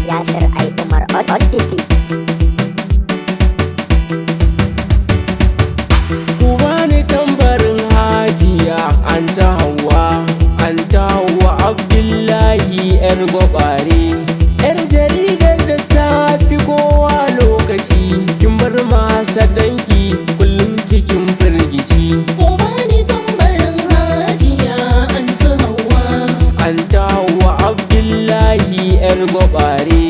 Yasir I Umar on the beat. Ku bani tambarin Hajiya Anta Hauwa Abdullahi yar gwabare, yar jaridar da ta fi kowa lokaci, kin bar masa danki kullum cikin firgici. Ku bani tambarin Hajiya Anta Hauwa Abdullahi yar gwabare,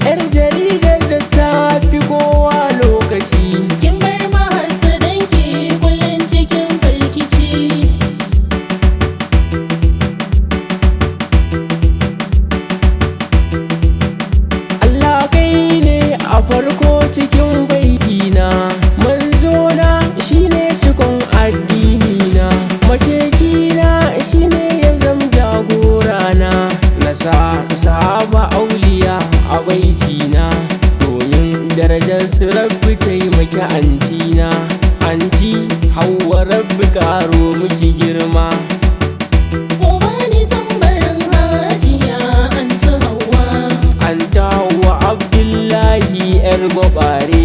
yar jaridar da ta fi kowa lokaci, kin bar mahassadanki kullum cikin firgici. Allah kai ne a farko cikin baitina, manzona shine cikon addinina, macecina shine ya zam jagorana, na sa sahaba auliya a baitina, domin darajar su rabbi taimaki antina. Anti Hauwa rabbi karo miki girma. Ku bani tambarin Hajiya Anta Hauwa Abdullahi yar gwabare,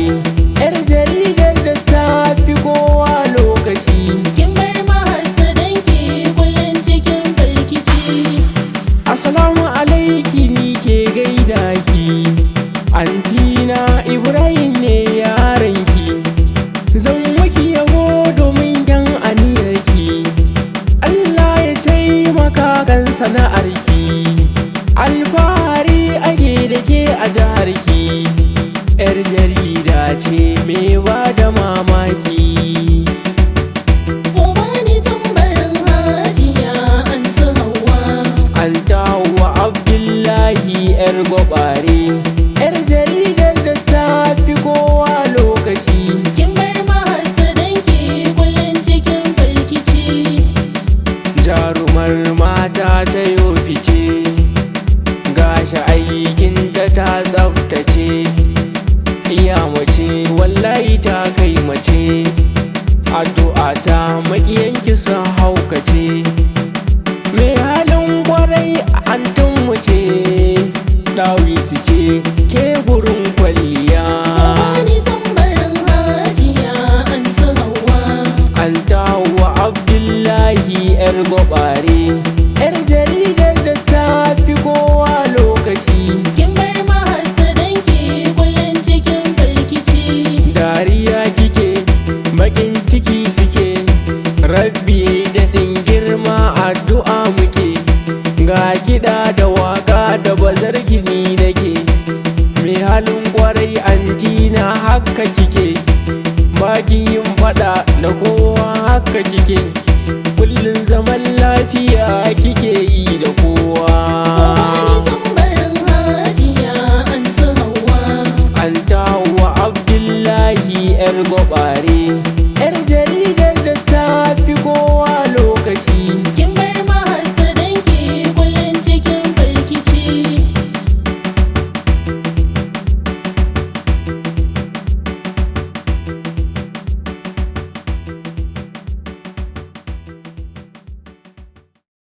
yar jaridar da ta fi kowa lokaci, kin bar mahassadanki kullum cikin firgici. assalamu alaiki ni ke gaida ki, antina Ibrahim ne yaranki, zan maki yabo domin yan aniyarki, Allah ya taimaka kan sana'arki, alfahari ake da ke a jiharki, yar jarida ce mai ba da mamaki. Ku bani tambarin Hajiya Anta Hauwa Abdullahi yar gwabare, yar jaridar da ta fi kowa lokaci, kin bar mahassadanki kullum cikin firgici. jarumar mata ta yo fice, gashi aikinta ta tsaftace, iya mace wallahi ta kai mace, addu'a ta makiyanki sun haukace, mai halin kwarai antinmu ce, dawisu ce ke gurin kwalliya. Bani tambarin Hajiya Anta Hauwa Abdullahi yar gwabare, yar jaridar da ta fi kowa lokaci, kin bar mahassadanki kullum cikin firgici. dariya kike bakin ciki suke, rabbi daɗin girma addu'a muke, ga kiɗa da waka da bazar gini nake, mai halin kwarai antina haka kike, baki yin fada da kowa haka kike, kullum zaman lafiya kike yi da kowa. Bani tambarin Hajiya Anta Hauwa Abdullahi yar gwabare,